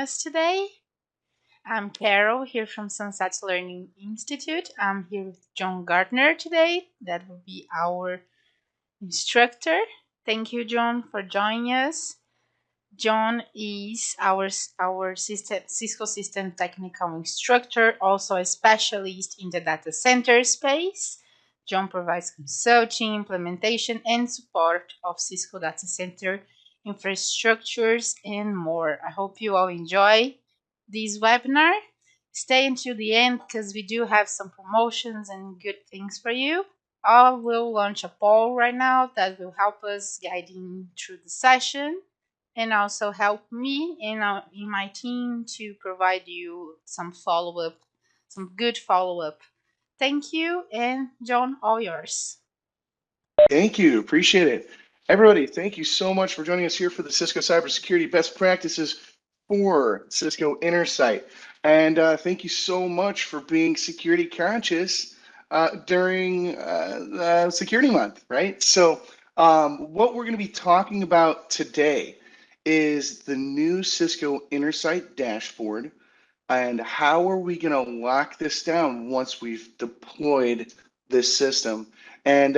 us today. I'm Carol here from Sunset Learning Institute. I'm here with John Gardner today. That will be our instructor. Thank you, John, for joining us. John is our Cisco System Technical Instructor, also a specialist in the data center space. John provides consulting, implementation, and support of Cisco data center infrastructures and more. I hope you all enjoy this webinar. Stay until the end because we do have some promotions and good things for you. I will launch a poll right now that will help us guiding through the session and also help me in my team to provide you some follow-up, some good follow-up. Thank you, and John, all yours. Thank you. Appreciate it. Everybody, thank you so much for joining us here for the Cisco Cybersecurity Best Practices for Cisco Intersight. And thank you so much for being security conscious during Security Month, right? So what we're going to be talking about today is the new Cisco Intersight dashboard and how are we going to lock this down once we've deployed this system. And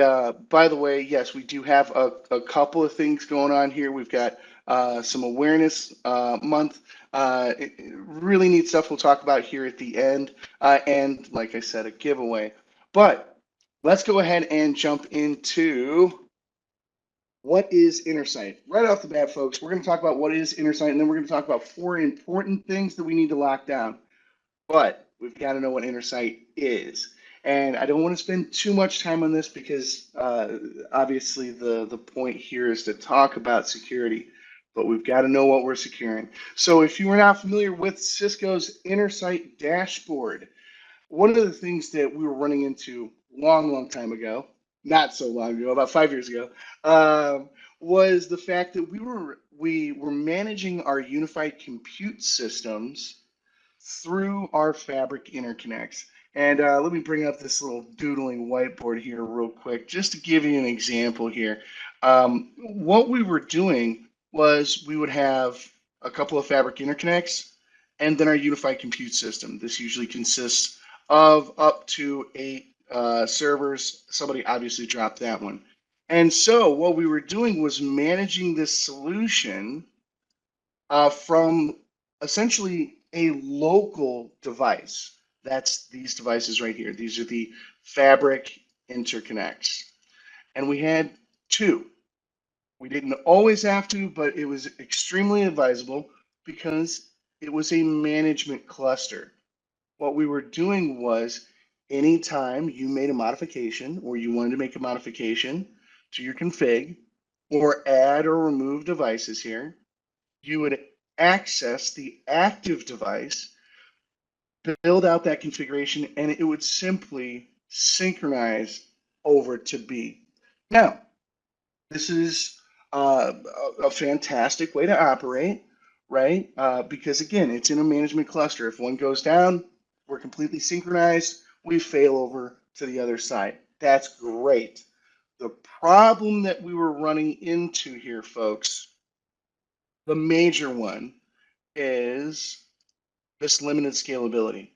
by the way, yes, we do have a couple of things going on here. We've got some awareness month, really neat stuff we'll talk about here at the end. And like I said, a giveaway. But let's go ahead and jump into what is Intersight. Right off the bat, folks, we're going to talk about what is Intersight, and then we're going to talk about 4 important things that we need to lock down. But we've got to know what Intersight is. And I don't want to spend too much time on this because obviously the point here is to talk about security, but we've got to know what we're securing. So if you are not familiar with Cisco's Intersight dashboard, one of the things that we were running into long time ago, not so long ago, about 5 years ago, was the fact that we were managing our unified compute systems through our fabric interconnects. And let me bring up this little doodling whiteboard here real quick, just to give you an example here. What we were doing was we would have a couple of fabric interconnects and then our unified compute system. This usually consists of up to 8 servers. Somebody obviously dropped that one. And so what we were doing was managing this solution from essentially a local device. That's these devices right here. These are the fabric interconnects. And we had 2. We didn't always have to, but it was extremely advisable because it was a management cluster. What we were doing was anytime you made a modification or you wanted to make a modification to your config or add or remove devices here, you would access the active device, build out that configuration, and it would simply synchronize over to B. Now, this is a fantastic way to operate, right? Because again, it's in a management cluster. If one goes down, we're completely synchronized. We fail over to the other side. That's great. The problem that we were running into here, folks, the major one is this limited scalability.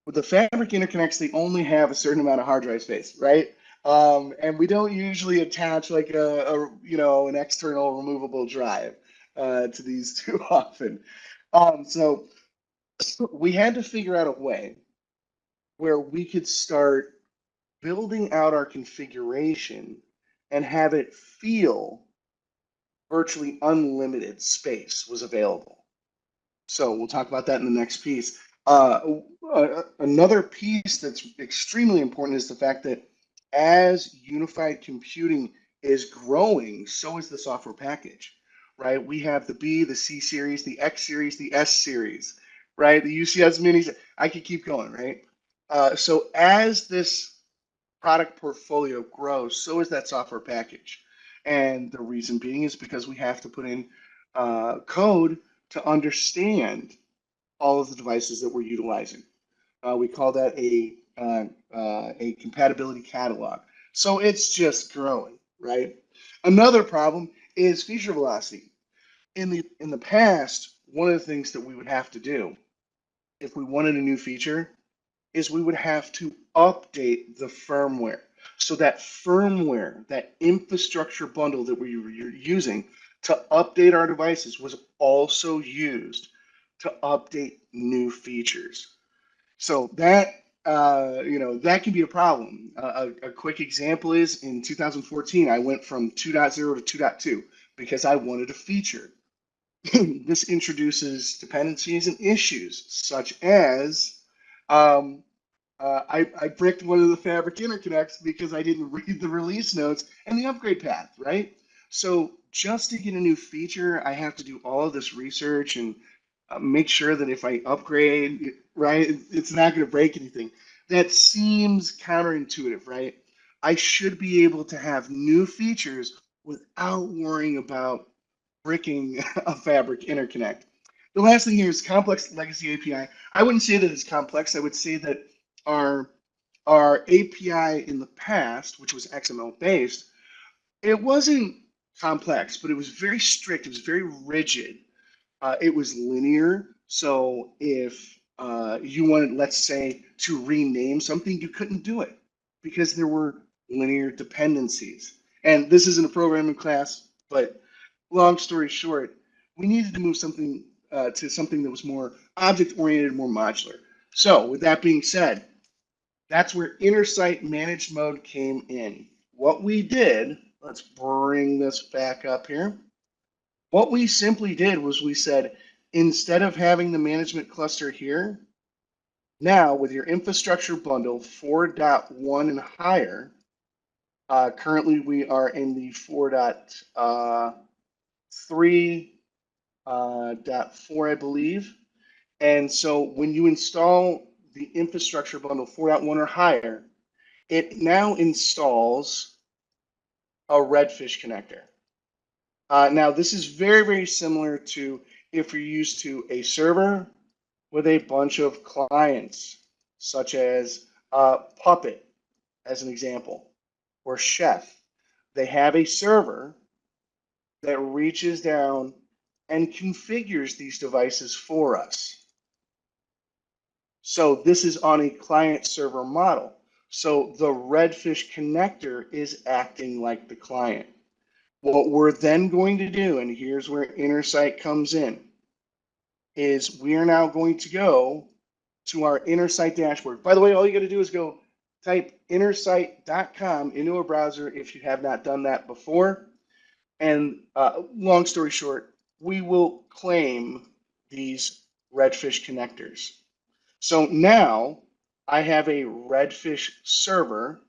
With the fabric interconnects, they only have a certain amount of hard drive space, right? And we don't usually attach like an external removable drive to these too often. So we had to figure out a way where we could start building out our configuration and have it feel virtually unlimited space was available. So we'll talk about that in the next piece. Another piece that's extremely important is the fact that as unified computing is growing, so is the software package, right? We have the B, the C series, the X series, the S series, right? The UCS minis. I could keep going, right? So as this product portfolio grows, so is that software package. And the reason being is because we have to put in code to understand all of the devices that we're utilizing. We call that a compatibility catalog. So it's just growing, right? Another problem is feature velocity. In the past, one of the things that we would have to do if we wanted a new feature is we would have to update the firmware. So that firmware, that infrastructure bundle that we were using to update our devices was also used to update new features. So that that can be a problem. A quick example is in 2014, I went from 2.0 to 2.2 because I wanted a feature. This introduces dependencies and issues such as um, I bricked one of the fabric interconnects because I didn't read the release notes and the upgrade path, right? So just to get a new feature, I have to do all of this research and make sure that if I upgrade, right, it's not going to break anything. That seems counterintuitive, right? I should be able to have new features without worrying about bricking a fabric interconnect. The last thing here is complex legacy API. I wouldn't say that it's complex. I would say that our our API in the past, which was XML based, it wasn't complex, but it was very strict. It was very rigid. It was linear. So if you wanted, let's say, to rename something, you couldn't do it because there were linear dependencies. And this isn't a programming class, but long story short, we needed to move something to something that was more object oriented, more modular. So with that being said, that's where Intersight managed mode came in. What we did, let's bring this back up here. What we simply did was we said, instead of having the management cluster here, now with your infrastructure bundle 4.1 and higher, currently we are in the 4.3.4, I believe. And so when you install the infrastructure bundle 4.1 or higher, it now installs a Redfish connector. Now, this is very, very similar to if you're used to a server with a bunch of clients, such as Puppet, as an example, or Chef. They have a server that reaches down and configures these devices for us. So this is on a client server model. So the Redfish connector is acting like the client. What we're then going to do, and here's where Intersight comes in, is we are now going to go to our Intersight dashboard. By the way, all you got to do is go type intersight.com into a browser if you have not done that before. And long story short, we will claim these Redfish connectors. So now I have a Redfish server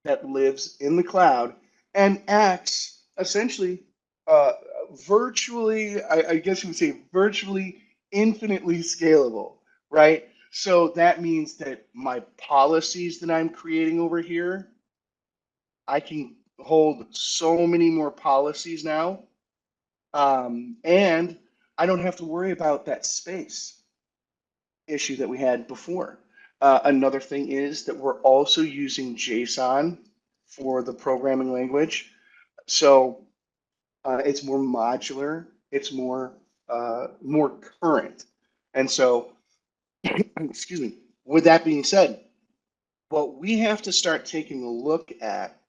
that lives in the cloud and acts essentially uh, virtually, I guess you would say, virtually infinitely scalable, right? So that means that my policies that I'm creating over here, I can hold so many more policies now. And I don't have to worry about that space issue that we had before. Another thing is that we're also using JSON for the programming language. So it's more modular, it's more current. And so, excuse me, with that being said, what we have to start taking a look at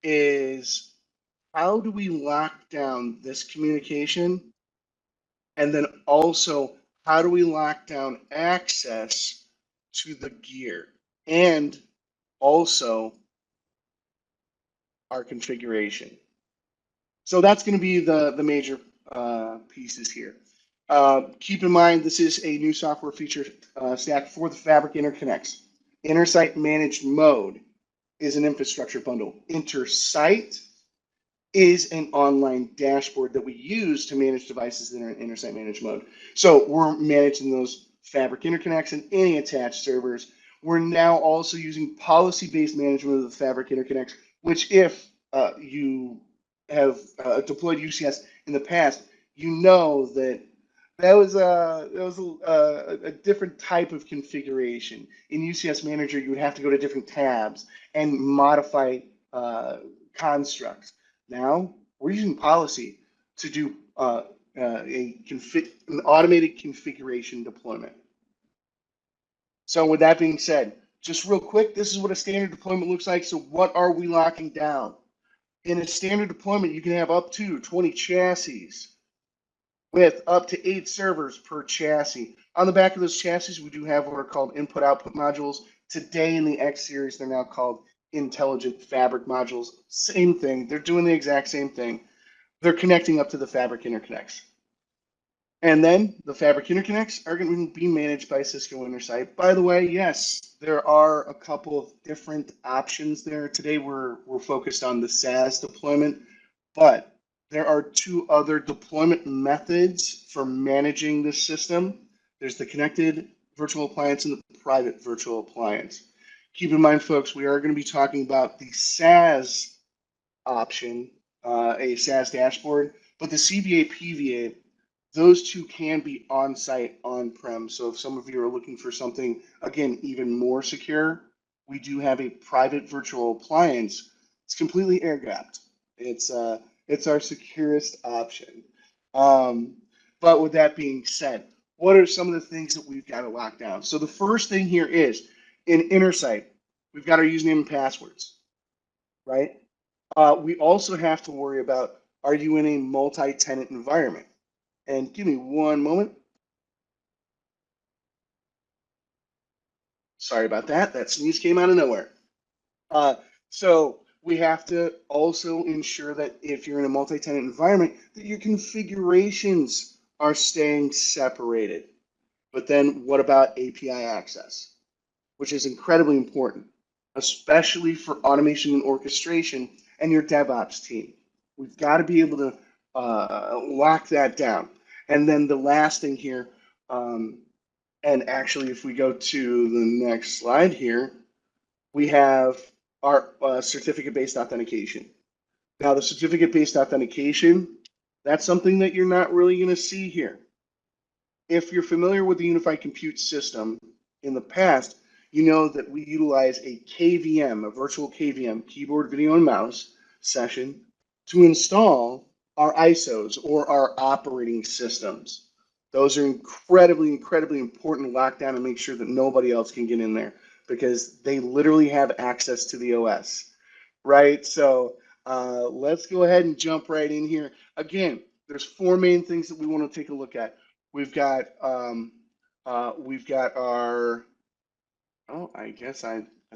is how do we lock down this communication? And then also, how do we lock down access to the gear? And also our configuration. So that's going to be the major pieces here. Keep in mind, this is a new software feature stack for the Fabric interconnects. Intersight Managed Mode is an infrastructure bundle. Intersight is an online dashboard that we use to manage devices that are in Intersight Managed Mode. So we're managing those Fabric interconnects and any attached servers. We're now also using policy-based management of the Fabric interconnects, which if you have deployed UCS in the past, you know that that was a different type of configuration. In UCS Manager, you would have to go to different tabs and modify constructs. Now we're using policy to do an automated configuration deployment. So with that being said, just real quick, this is what a standard deployment looks like. So what are we locking down? In a standard deployment, you can have up to 20 chassis with up to 8 servers per chassis. On the back of those chassis, we do have what are called input-output modules. Today in the X series, they're now called intelligent fabric modules. Same thing. They're doing the exact same thing. They're connecting up to the fabric interconnects. And then the fabric interconnects are going to be managed by Cisco Intersight. By the way, yes, there are a couple of different options there. Today we're focused on the SaaS deployment, but there are two other deployment methods for managing this system. There's the connected virtual appliance and the private virtual appliance. Keep in mind, folks, we are going to be talking about the SaaS option, a SaaS dashboard, but the CVA PVA, those two can be on-site, on-prem. So if some of you are looking for something, again, even more secure, we do have a private virtual appliance. It's completely air-gapped. It's our securest option. Um, but with that being said, what are some of the things that we've got to lock down? So the first thing here is in Intersight, we've got our username and passwords, right? We also have to worry about, are you in a multi-tenant environment? And give me one moment. Sorry about that. That sneeze came out of nowhere. Uh, so we have to also ensure that if you're in a multi-tenant environment, that your configurations are staying separated. But then what about API access, which is incredibly important, especially for automation and orchestration and your DevOps team. We've got to be able to lock that down. And then the last thing here, and actually, if we go to the next slide here, we have our certificate-based authentication. Now, the certificate-based authentication, that's something that you're not really going to see here. If you're familiar with the unified compute system in the past, you know that we utilize a KVM, a virtual KVM, keyboard, video, and mouse session to install our ISOs or our operating systems. Those are incredibly important to lock down and make sure that nobody else can get in there because they literally have access to the OS, right? So let's go ahead and jump right in here. Again, there's four main things that we want to take a look at. We've got our, oh, I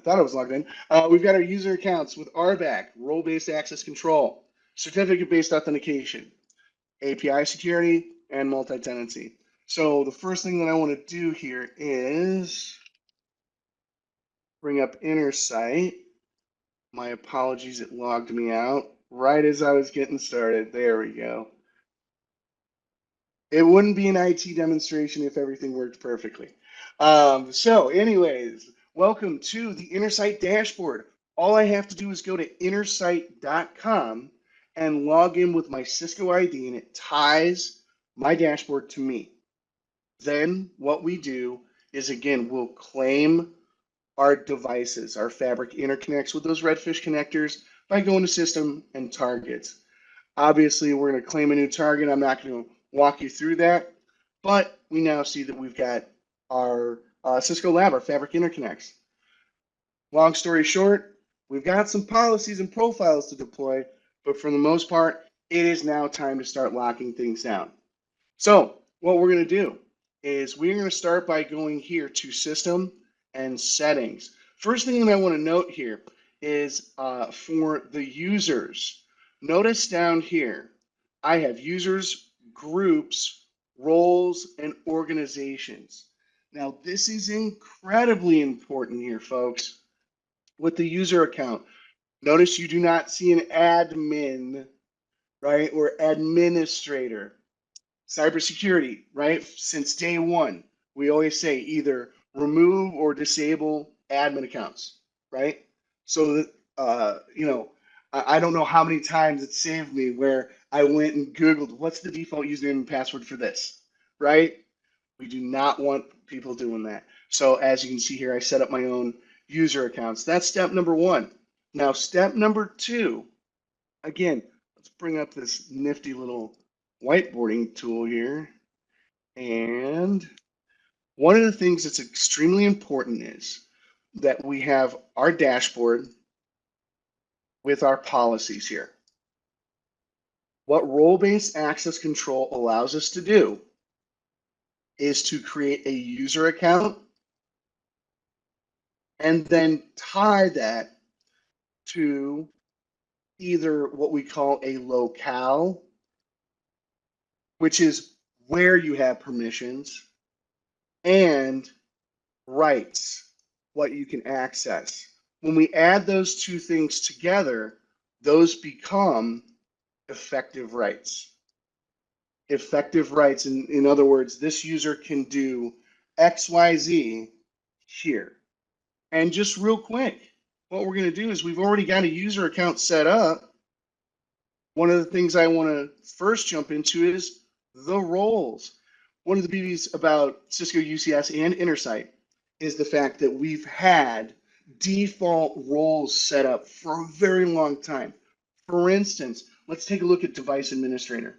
thought I was logged in. We've got our user accounts with RBAC, role-based access control, certificate-based authentication, API security, and multi-tenancy. So the first thing that I want to do here is bring up Intersight. My apologies, it logged me out right as I was getting started. There we go. It wouldn't be an IT demonstration if everything worked perfectly. So anyways, welcome to the Intersight dashboard. All I have to do is go to intersight.com and log in with my Cisco ID, and it ties my dashboard to me. Then what we do is, again, we'll claim our devices. Our fabric interconnects with those redfish connectors by going to system and targets. Obviously, we're going to claim a new target. I'm not going to walk you through that, but we now see that we've got our Cisco Lab, our fabric interconnects. Long story short, we've got some policies and profiles to deploy, but for the most part, it is now time to start locking things down. So what we're going to do is we're going to start by going here to System and Settings. First thing that I want to note here is for the users. Notice down here, I have users, groups, roles, and organizations. Now, this is incredibly important here, folks. With the user account, notice you do not see an admin, right, or administrator. Cybersecurity, right? Since day one, we always say either remove or disable admin accounts, right? So that, I don't know how many times it saved me where I went and Googled what's the default username and password for this, right? We do not want people doing that. So as you can see here, I set up my own user accounts. That's step number one. Now, step number two, again, let's bring up this nifty little whiteboarding tool here. And one of the things that's extremely important is that we have our dashboard with our policies here. What role-based access control allows us to do is to create a user account and then tie that to either what we call a locale, which is where you have permissions, and rights, what you can access. When we add those two things together, those become effective rights. Effective rights, in other words, this user can do XYZ here. And just real quick, what we're going to do is we've already got a user account set up. One of the things I want to first jump into is the roles. One of the beauties about Cisco UCS and Intersight is the fact that we've had default roles set up for a very long time. For instance, let's take a look at device administrator.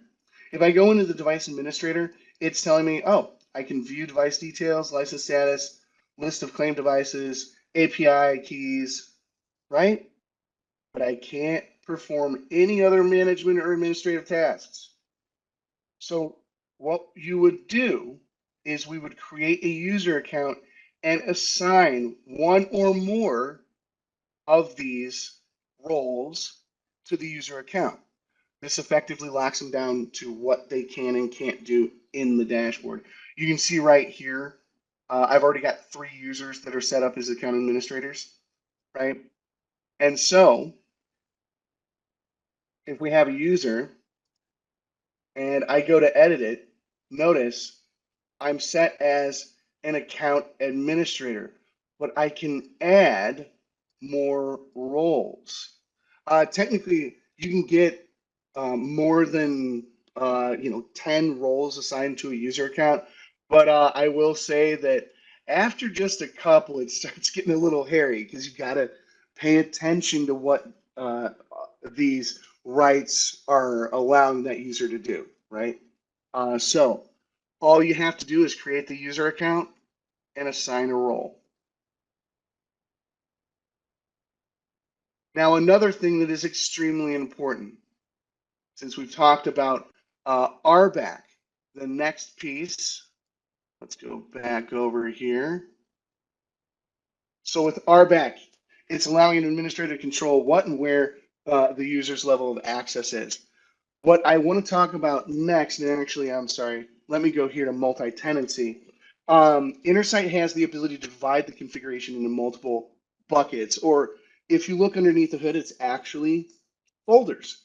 If I go into the device administrator, it's telling me, oh, I can view device details, license status, list of claimed devices, API keys, right? But I can't perform any other management or administrative tasks. So what you would do is we would create a user account and assign one or more of these roles to the user account. This effectively locks them down to what they can and can't do in the dashboard. You can see right here, I've already got 3 users that are set up as account administrators, right? And so if we have a user and I go to edit it, notice I'm set as an account administrator, but I can add more roles. Technically, you can get more than 10 roles assigned to a user account, but I will say that after just a couple, it starts getting a little hairy because you got to pay attention to what these rights are allowing that user to do, right? So all you have to do is create the user account and assign a role. Now, another thing that is extremely important, since we've talked about RBAC, the next piece, let's go back over here. So with RBAC, it's allowing an administrator to control what and where the user's level of access is. What I want to talk about next, and actually, I'm sorry, let me go here to multi-tenancy. Intersight has the ability to divide the configuration into multiple buckets, or if you look underneath the hood, it's actually folders,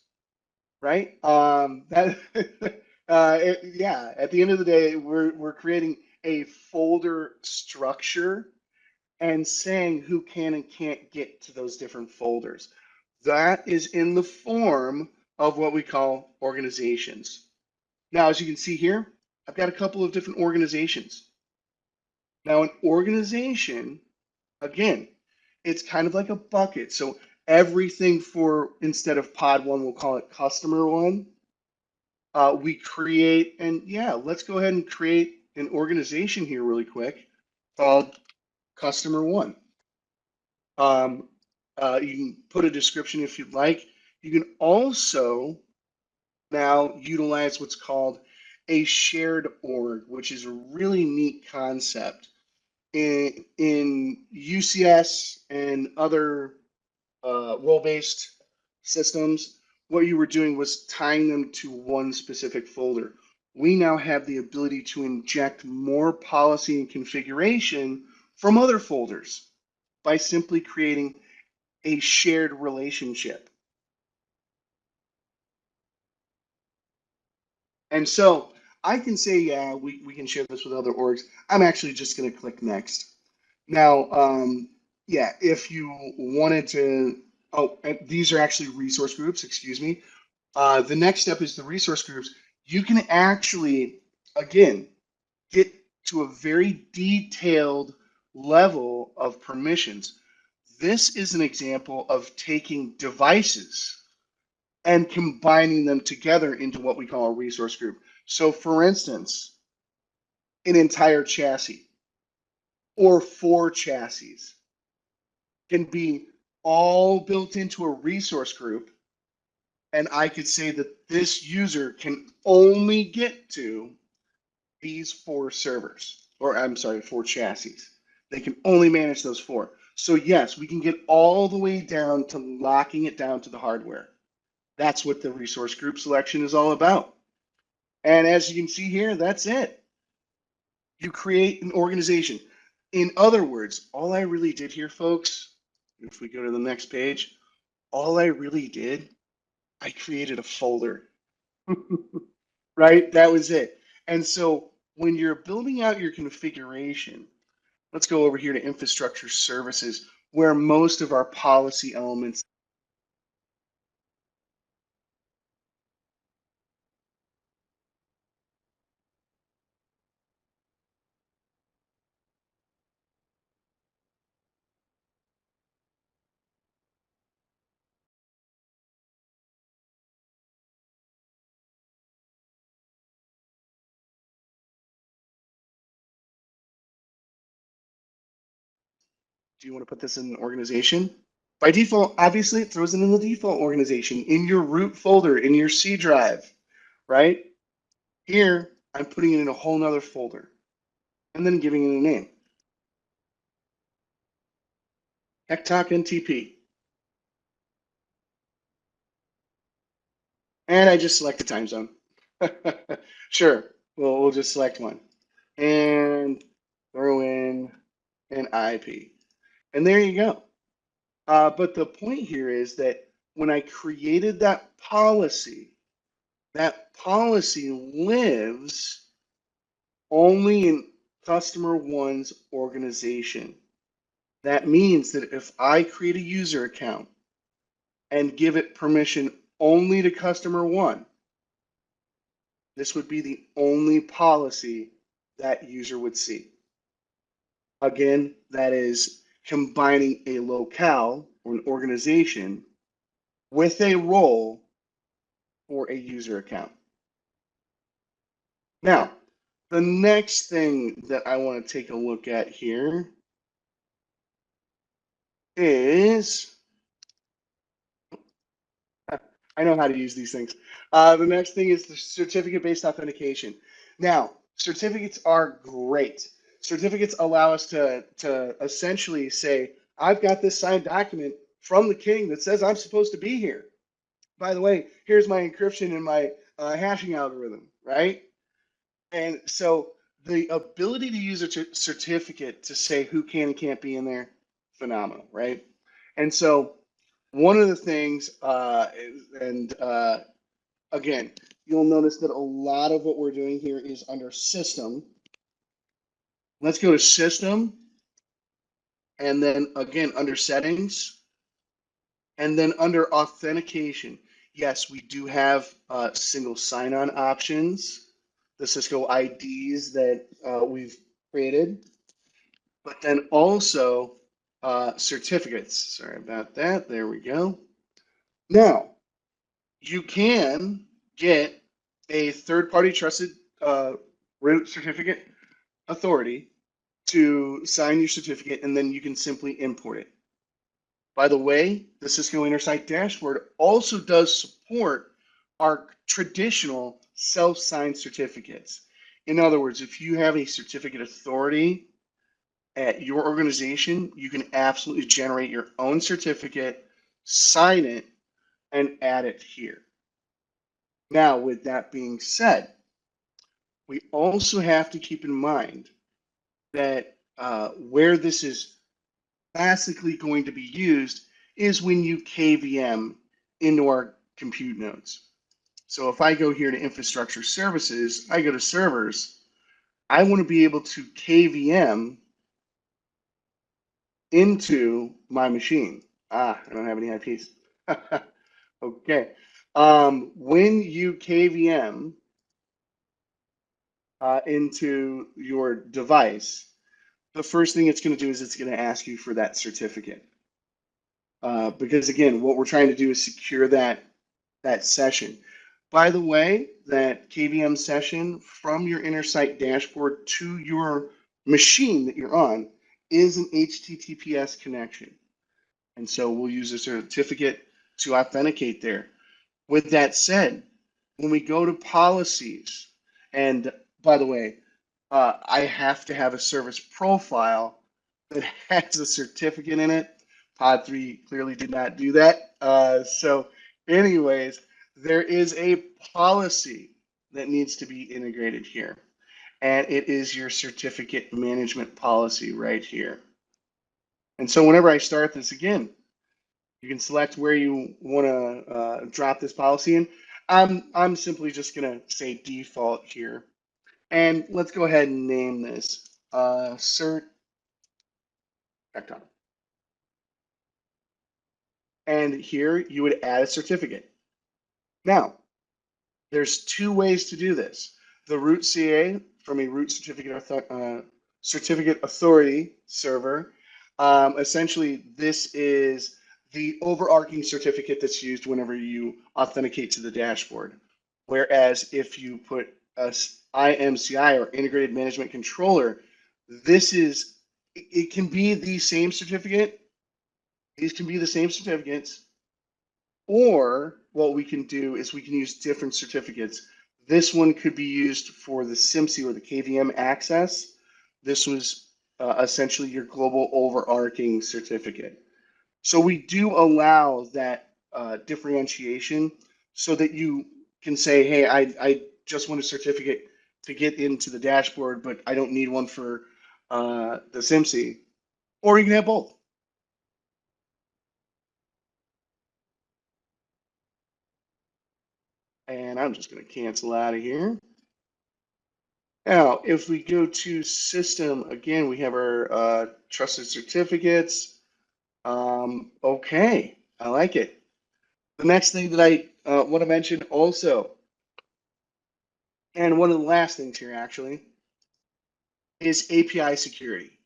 right? Yeah, at the end of the day, we're creating a folder structure and saying who can and can't get to those different folders. That is in the form of what we call organizations. Now, as you can see here, I've got a couple of different organizations. Now, an organization, again, it's kind of like a bucket. So everything for, instead of pod one, we'll call it customer one. We create, and yeah, let's go ahead and create an organization here really quick called customer one. You can put a description if you'd like. You can also now utilize what's called a shared org, which is a really neat concept. In UCS and other role-based systems, what you were doing was tying them to one specific folder. We now have the ability to inject more policy and configuration from other folders by simply creating a shared relationship. And so I can say, yeah, we can share this with other orgs. I'm actually just going to click next. Now, yeah, if you wanted to, oh, and these are actually resource groups, excuse me. The next step is the resource groups. You can actually, again, get to a very detailed level of permissions. This is an example of taking devices and combining them together into what we call a resource group. So for instance, an entire chassis or 4 chassis can be all built into a resource group. And I could say that this user can only get to these 4 servers, or I'm sorry, 4 chassis. They can only manage those 4. So yes, we can get all the way down to locking it down to the hardware. That's what the resource group selection is all about. And as you can see here, that's it. You create an organization. In other words, all I really did here, folks, if we go to the next page, all I really did, I created a folder, right? That was it. And so when you're building out your configuration, let's go over here to infrastructure services, where most of our policy elements. Do you want to put this in an organization? By default, obviously, it throws it in the default organization in your root folder, in your C drive, right? Here, I'm putting it in a whole nother folder and then giving it a name. Hectalk NTP. And I just select a time zone. Sure, we'll just select one. And throw in an IP. And there you go. But the point here is that when I created that policy lives only in customer one's organization. That means that if I create a user account and give it permission only to customer one, this would be the only policy that user would see. Again, that is combining a locale or an organization with a role for a user account. Now, the next thing that I want to take a look at here is, I know how to use these things. The next thing is the certificate-based authentication. Now, certificates are great. Certificates allow us to essentially say, I've got this signed document from the king that says I'm supposed to be here. By the way, here's my encryption and my hashing algorithm, right? And so the ability to use a certificate to say who can and can't be in there, phenomenal, right? And so one of the things, and again, you'll notice that a lot of what we're doing here is under system. Let's go to system, and then again, under settings, and then under authentication. Yes, we do have single sign-on options, the Cisco IDs that we've created, but then also certificates. Sorry about that. There we go. Now, you can get a third-party trusted root certificate authority to sign your certificate, and then you can simply import it. By the way, the Cisco Intersight dashboard also does support our traditional self-signed certificates. In other words, if you have a certificate authority at your organization, you can absolutely generate your own certificate, sign it, and add it here. Now, with that being said, we also have to keep in mind that where this is classically going to be used is when you KVM into our compute nodes. So if I go here to infrastructure services, I go to servers, I want to be able to KVM into my machine. I don't have any IPs. Okay. When you KVM into your device, the first thing it's going to do is it's going to ask you for that certificate. Because again, what we're trying to do is secure that that session. By the way, that KVM session from your Intersight dashboard to your machine that you're on is an HTTPS connection. And so we'll use a certificate to authenticate there. With that said, when we go to policies, and by the way, I have to have a service profile that has a certificate in it. Pod 3 clearly did not do that. Anyways, there is a policy that needs to be integrated here, and it is your certificate management policy right here. And so whenever I start this again, you can select where you want to drop this policy in. I'm simply just going to say default here. And let's go ahead and name this cert vector. And here you would add a certificate. Now, there's two ways to do this. The root CA from a root certificate authority server. Essentially, this is the overarching certificate that's used whenever you authenticate to the dashboard. Whereas if you put a IMCI or integrated management controller, this is, it can be the same certificate. These can be the same certificates, or what we can do is we can use different certificates. This one could be used for the SIMC or the KVM access. This was essentially your global overarching certificate. So we do allow that differentiation so that you can say, hey, I just want a certificate to get into the dashboard, but I don't need one for the SIMC. Or you can have both. And I'm just going to cancel out of here. Now, if we go to system, again, we have our trusted certificates. Okay, I like it. The next thing that I want to mention also, and one of the last things here actually, is API security.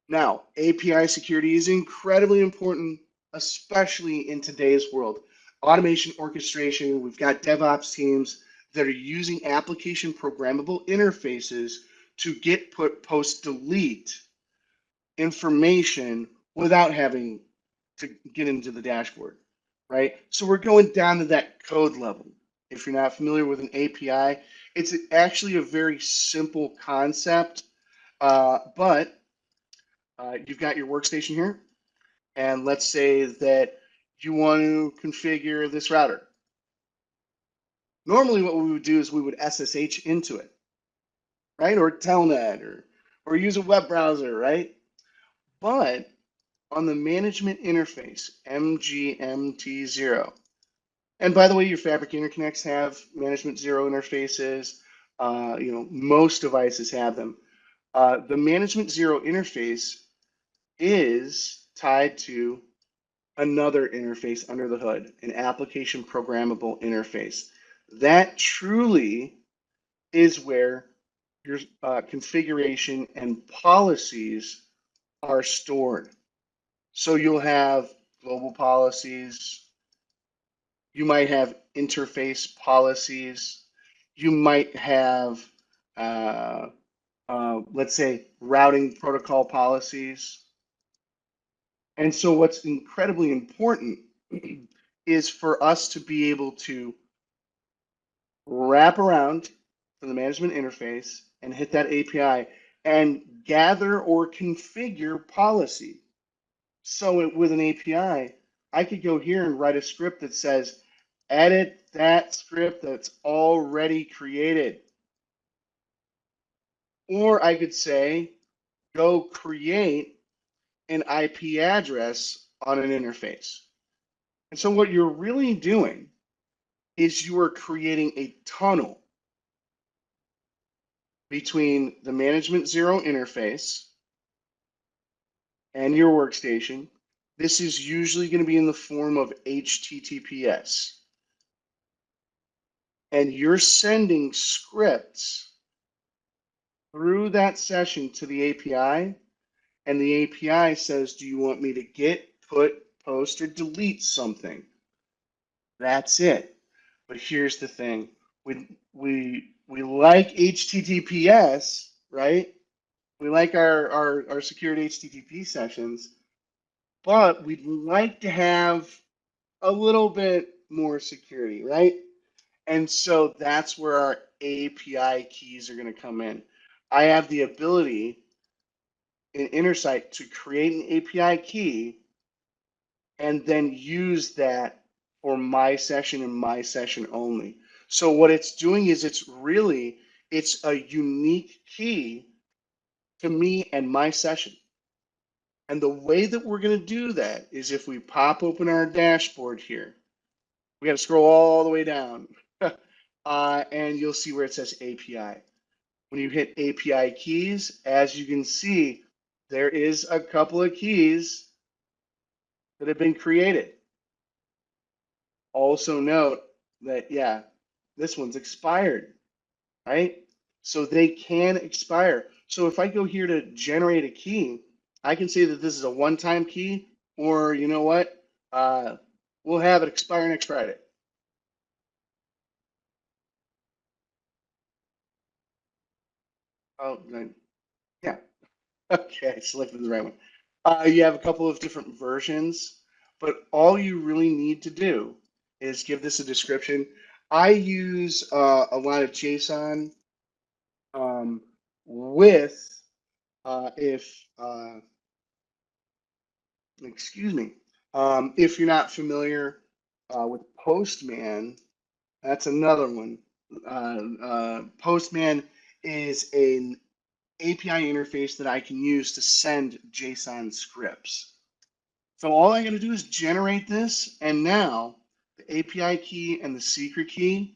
Now, API security is incredibly important, especially in today's world. Automation orchestration, we've got DevOps teams that are using application programmable interfaces to get, put, post, delete information without having to get into the dashboard, right? So we're going down to that code level. If you're not familiar with an API, it's actually a very simple concept, but you've got your workstation here, and let's say that you want to configure this router. Normally what we would do is we would SSH into it, right? Or telnet or use a web browser, right? But on the management interface, MGMT0, and by the way, your Fabric interconnects have management 0 interfaces. Most devices have them. The management 0 interface is tied to another interface under the hood, an application programmable interface. That truly is where your configuration and policies are stored. So you'll have global policies, you might have interface policies, you might have, let's say, routing protocol policies. And so what's incredibly important is for us to be able to wrap around from the management interface and hit that API and gather or configure policy. So with an API, I could go here and write a script that says, edit that script that's already created. Or I could say, go create an IP address on an interface. And so what you're really doing is you are creating a tunnel between the management 0 interface and your workstation. This is usually going to be in the form of HTTPS. And you're sending scripts through that session to the API. And the API says, do you want me to get, put, post, or delete something? That's it. But here's the thing. We like HTTPS, right? We like our secured HTTP sessions, but we'd like to have a little bit more security, right? And so that's where our API keys are going to come in. I have the ability in Intersight to create an API key and then use that for my session and my session only. So what it's doing is it's a unique key to me and my session. And the way that we're going to do that is if we pop open our dashboard here, we got to scroll all the way down, and you'll see where it says API. When you hit API keys, as you can see, there is a couple of keys that have been created. Also note that, yeah, this one's expired, right? So they can expire. So if I go here to generate a key, I can say that this is a one-time key, or you know what? We'll have it expire next Friday. Oh, yeah. Okay, I selected the right one. You have a couple of different versions, but all you really need to do is give this a description. I use a lot of JSON um, with if excuse me, if you're not familiar with Postman, that's another one. Postman is an API interface that I can use to send JSON scripts. So all I got to do is generate this, and now the API key and the secret key,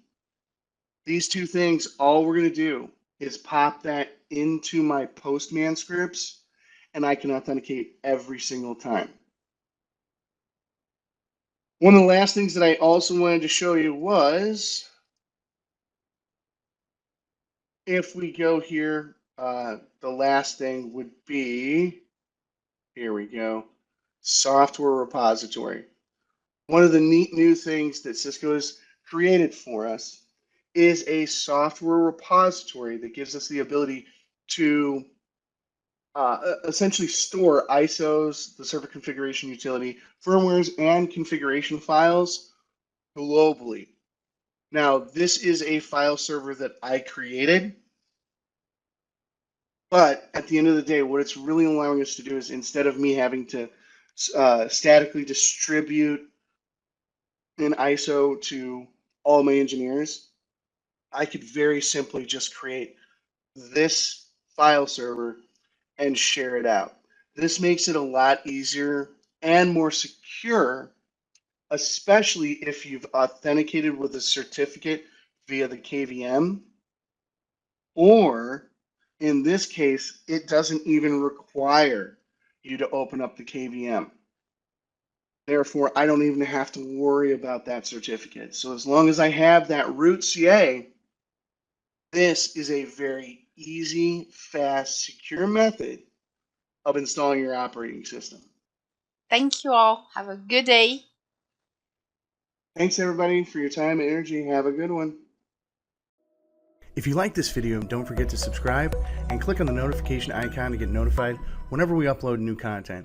these two things, all we're going to do is pop that into my Postman scripts, and I can authenticate every single time. One of the last things that I also wanted to show you was if we go here, the last thing would be, here we go, software repository. One of the neat new things that Cisco has created for us is a software repository that gives us the ability to essentially store ISOs, the server configuration utility, firmwares, and configuration files globally. Now, this is a file server that I created, but at the end of the day, what it's really allowing us to do is instead of me having to statically distribute an ISO to all my engineers, I could very simply just create this file server and share it out. This makes it a lot easier and more secure, especially if you've authenticated with a certificate via the KVM, or in this case, it doesn't even require you to open up the KVM. Therefore, I don't even have to worry about that certificate. So as long as I have that root CA, this is a very easy, fast, secure method of installing your operating system. Thank you all. Have a good day. Thanks everybody for your time and energy. Have a good one. If you like this video, don't forget to subscribe and click on the notification icon to get notified whenever we upload new content.